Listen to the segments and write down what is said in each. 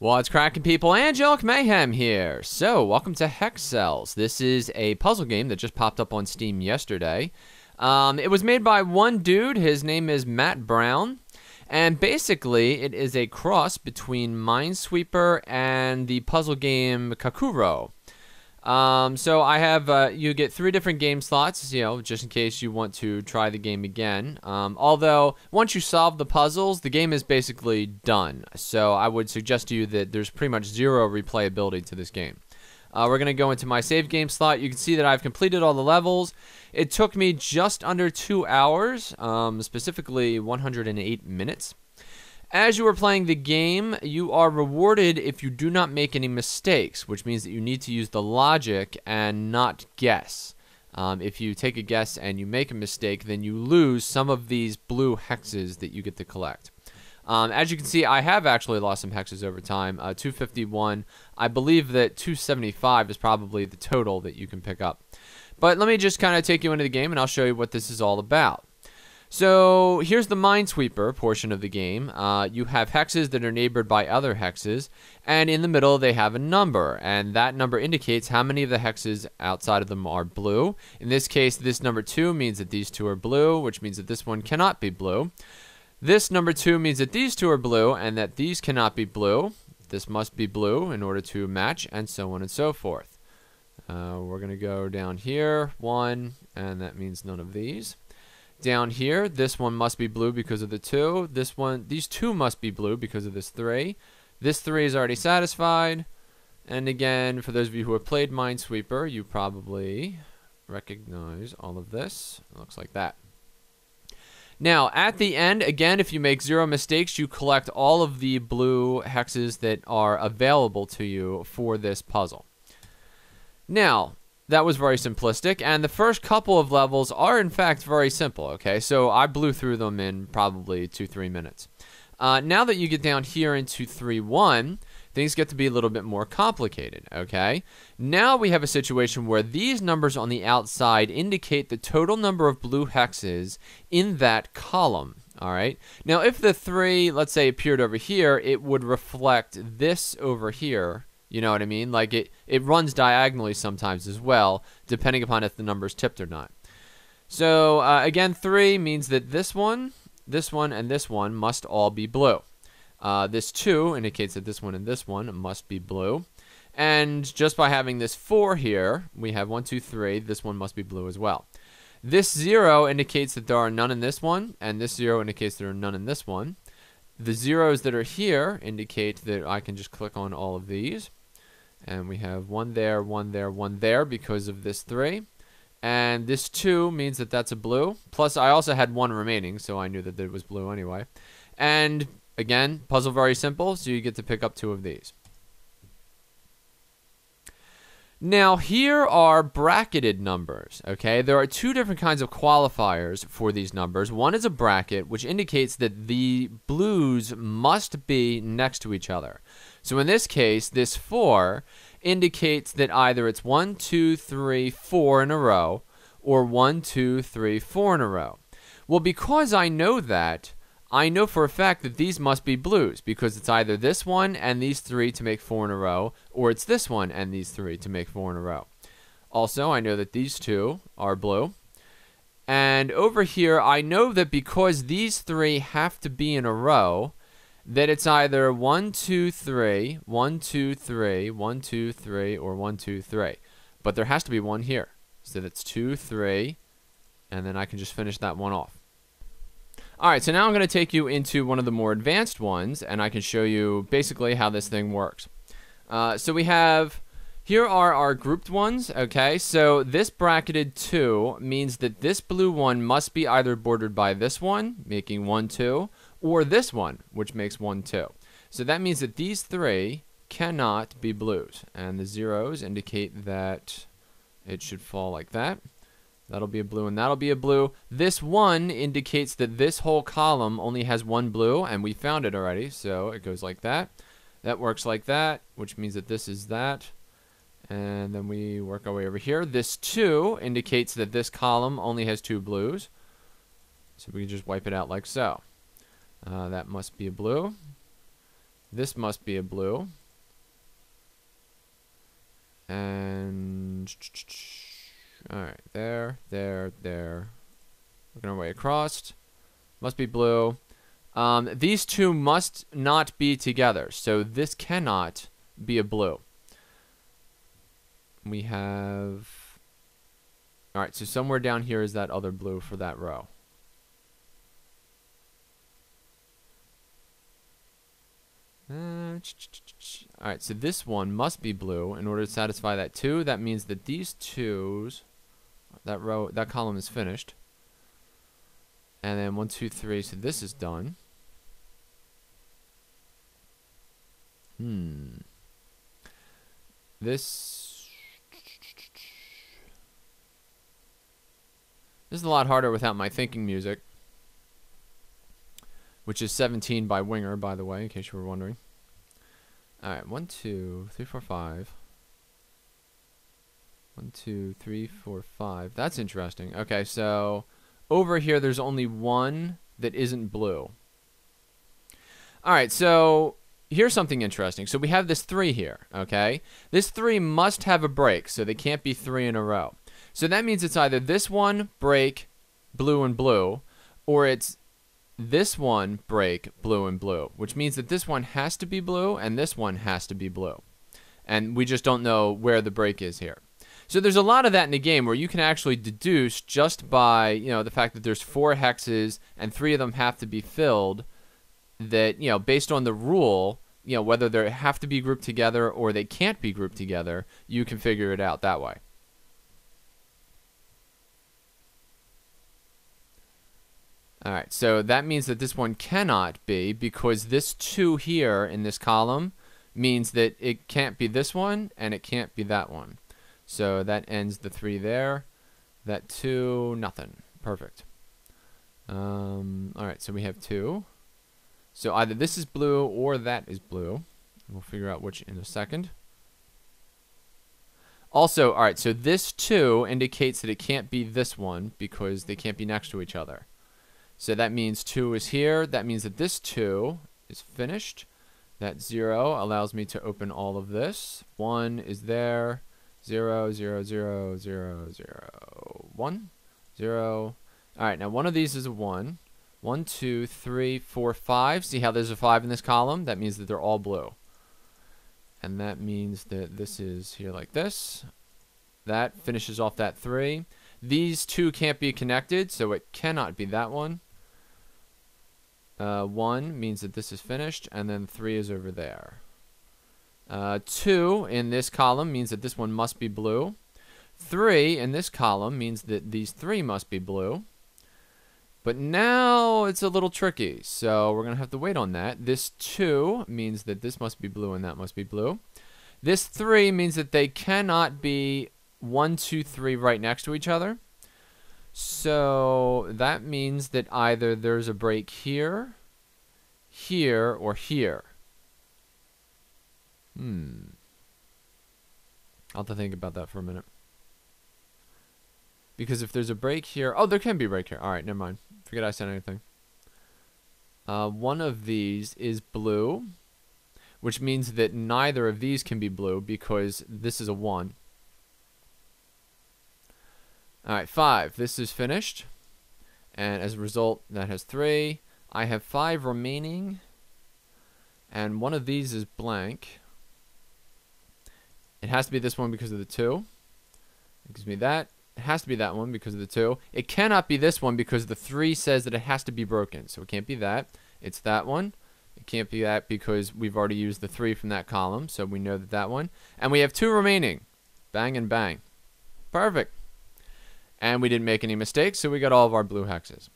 What's cracking, people? Angelic Mayhem here. So, welcome to HexCells. This is a puzzle game that just popped up on Steam yesterday. It was made by one dude. His name is Matt Brown. And basically, it is a cross between Minesweeper and the puzzle game Kakuro. So I have, you get 3 different game slots, just in case you want to try the game again. Although, once you solve the puzzles, the game is basically done. So I would suggest to you that there's pretty much 0 replayability to this game. We're going to go into my save game slot. You can see that I've completed all the levels. It took me just under 2 hours, specifically 108 minutes. As you are playing the game, you are rewarded if you do not make any mistakes, which means that you need to use the logic and not guess. If you take a guess and you make a mistake, then you lose some of these blue hexes that you get to collect. As you can see, I have actually lost some hexes over time. 251. I believe that 275 is probably the total that you can pick up. But let me just kind of take you into the game, and I'll show you what this is all about. So here's the Minesweeper portion of the game. You have hexes that are neighbored by other hexes, and in the middle they have a number, and that number indicates how many of the hexes outside of them are blue. In this case, this number 2 means that these 2 are blue, which means that this one cannot be blue. This number 2 means that these 2 are blue, and that these cannot be blue. This must be blue in order to match, and so on and so forth. We're going to go down here, 1, and that means none of these. Down here, this one must be blue because of the 2. These 2 must be blue because of this 3. This 3 is already satisfied. And again, for those of you who have played Minesweeper, you probably recognize all of this. It looks like that. Now, at the end, again, if you make 0 mistakes, you collect all of the blue hexes that are available to you for this puzzle. Now, that was very simplistic, and the first couple of levels are, in fact, very simple, okay? So I blew through them in probably 2-3 minutes. Now that you get down here into 3-1, things get to be a little bit more complicated, okay? Now we have a situation where these numbers on the outside indicate the total number of blue hexes in that column, all right? Now, if the 3, let's say, appeared over here, it would reflect this over here. You know what I mean? Like it runs diagonally sometimes as well, depending upon if the number's tipped or not. So again, 3 means that this one, and this one must all be blue. This 2 indicates that this one and this one must be blue. And just by having this 4 here, we have 1, 2, 3. This one must be blue as well. This 0 indicates that there are none in this one, and this 0 indicates there are none in this one. The zeros that are here indicate that I can just click on all of these. And we have 1 there, 1 there, 1 there because of this 3. And this 2 means that that's a blue. Plus, I also had 1 remaining, so I knew that it was blue anyway. And, again, puzzle very simple, so you get to pick up 2 of these. Now, here are bracketed numbers, okay? There are 2 different kinds of qualifiers for these numbers. One is a bracket, which indicates that the blues must be next to each other. So in this case, this 4 indicates that either it's 1, 2, 3, 4 in a row, or 1, 2, 3, 4 in a row. Well, because I know that, I know for a fact that these must be blues, because it's either this one and these 3 to make 4 in a row, or it's this one and these 3 to make 4 in a row. Also, I know that these 2 are blue. And over here, I know that because these 3 have to be in a row, that it's either 1, 2, 3, 1, 2, 3, 1, 2, 3, or 1, 2, 3. But there has to be 1 here. So that's 2, 3, and then I can just finish that one off. Alright, so now I'm going to take you into one of the more advanced ones, and I can show you basically how this thing works. So we have, here are our grouped ones, okay? So this bracketed 2 means that this blue one must be either bordered by this one, making 1, 2, or this one, which makes 1, 2. So that means that these 3 cannot be blues. And the zeros indicate that it should fall like that. That'll be a blue, and that'll be a blue. This 1 indicates that this whole column only has 1 blue, and we found it already, so it goes like that. That works like that, which means that this is that. And then we work our way over here. This 2 indicates that this column only has 2 blues. So we can just wipe it out like so. That must be a blue. This must be a blue. And all right, there. Working our way across. Must be blue. These two must not be together, so this cannot be a blue. We have... All right, so somewhere down here is that other blue for that row. All right, so this one must be blue in order to satisfy that 2. That means that these twos, that row, that column is finished. And then 1, 2, 3, so this is done. This is a lot harder without my thinking music, which is 17 by Winger, by the way, in case you were wondering. All right, 1, 2, 3, 4, 5. 1, 2, 3, 4, 5. That's interesting. Okay, so over here there's only one that isn't blue. All right, so here's something interesting. So we have this 3 here, okay? This 3 must have a break, so they can't be 3 in a row. So that means it's either this one, break, blue and blue, or it's this one, break, blue and blue, which means that this one has to be blue and this one has to be blue. And we just don't know where the break is here. So there's a lot of that in the game where you can actually deduce just by, you know, the fact that there's 4 hexes and 3 of them have to be filled, that, you know, based on the rule, you know, whether they have to be grouped together or they can't be grouped together, you can figure it out that way. All right, so that means that this one cannot be, because this 2 here in this column means that it can't be this one and it can't be that one. So that ends the 3 there. That 2, nothing. Perfect. All right, so we have 2. So either this is blue or that is blue. We'll figure out which in a second. Also, all right, so this 2 indicates that it can't be this one because they can't be next to each other. So that means 2 is here. That means that this 2 is finished. That 0 allows me to open all of this. 1 is there. 0, 0, 0, 0, 0, 1, 0. All right, now one of these is a 1. 1, 2, 3, 4, 5. See how there's a 5 in this column? That means that they're all blue. And that means that this is here like this. That finishes off that 3. These 2 can't be connected, so it cannot be that one. 1 means that this is finished, and then 3 is over there. 2 in this column means that this one must be blue. 3 in this column means that these 3 must be blue. But now it's a little tricky, so we're going to have to wait on that. This 2 means that this must be blue and that must be blue. This 3 means that they cannot be 1, 2, 3 right next to each other. So that means that either there's a break here, here, or here. I'll have to think about that for a minute. Because if there's a break here... Oh, there can be a break here. Alright, never mind. Forget I said anything. One of these is blue, which means that neither of these can be blue because this is a 1. Alright, 5. This is finished. And as a result, that has 3. I have 5 remaining. And one of these is blank. It has to be this one because of the 2. It gives me that. It has to be that one because of the 2. It cannot be this one because the 3 says that it has to be broken. So it can't be that. It's that one. It can't be that because we've already used the 3 from that column. So we know that that one. And we have 2 remaining. Bang and bang. Perfect. And we didn't make any mistakes, so we got all of our blue hexes.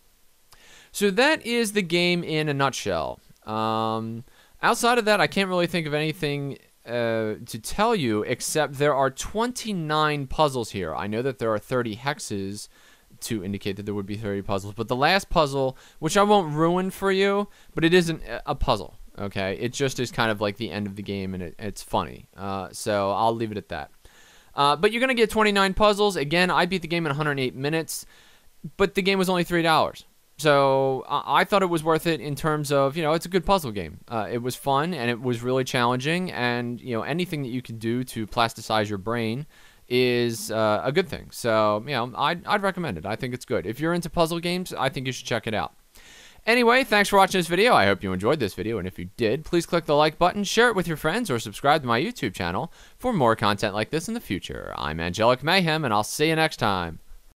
So that is the game in a nutshell. Outside of that, I can't really think of anything to tell you, except there are 29 puzzles here. I know that there are 30 hexes to indicate that there would be 30 puzzles, but the last puzzle, which I won't ruin for you, but it isn't a puzzle, okay? It just is kind of like the end of the game, and it's funny. So I'll leave it at that. But you're going to get 29 puzzles. Again, I beat the game in 108 minutes, but the game was only $3. So I thought it was worth it in terms of, it's a good puzzle game. It was fun, and it was really challenging, and, anything that you can do to plasticize your brain is a good thing. So, I'd recommend it. I think it's good. If you're into puzzle games, I think you should check it out. Anyway, thanks for watching this video. I hope you enjoyed this video, and if you did, please click the like button, share it with your friends, or subscribe to my YouTube channel for more content like this in the future. I'm Angelic Mayhem, and I'll see you next time.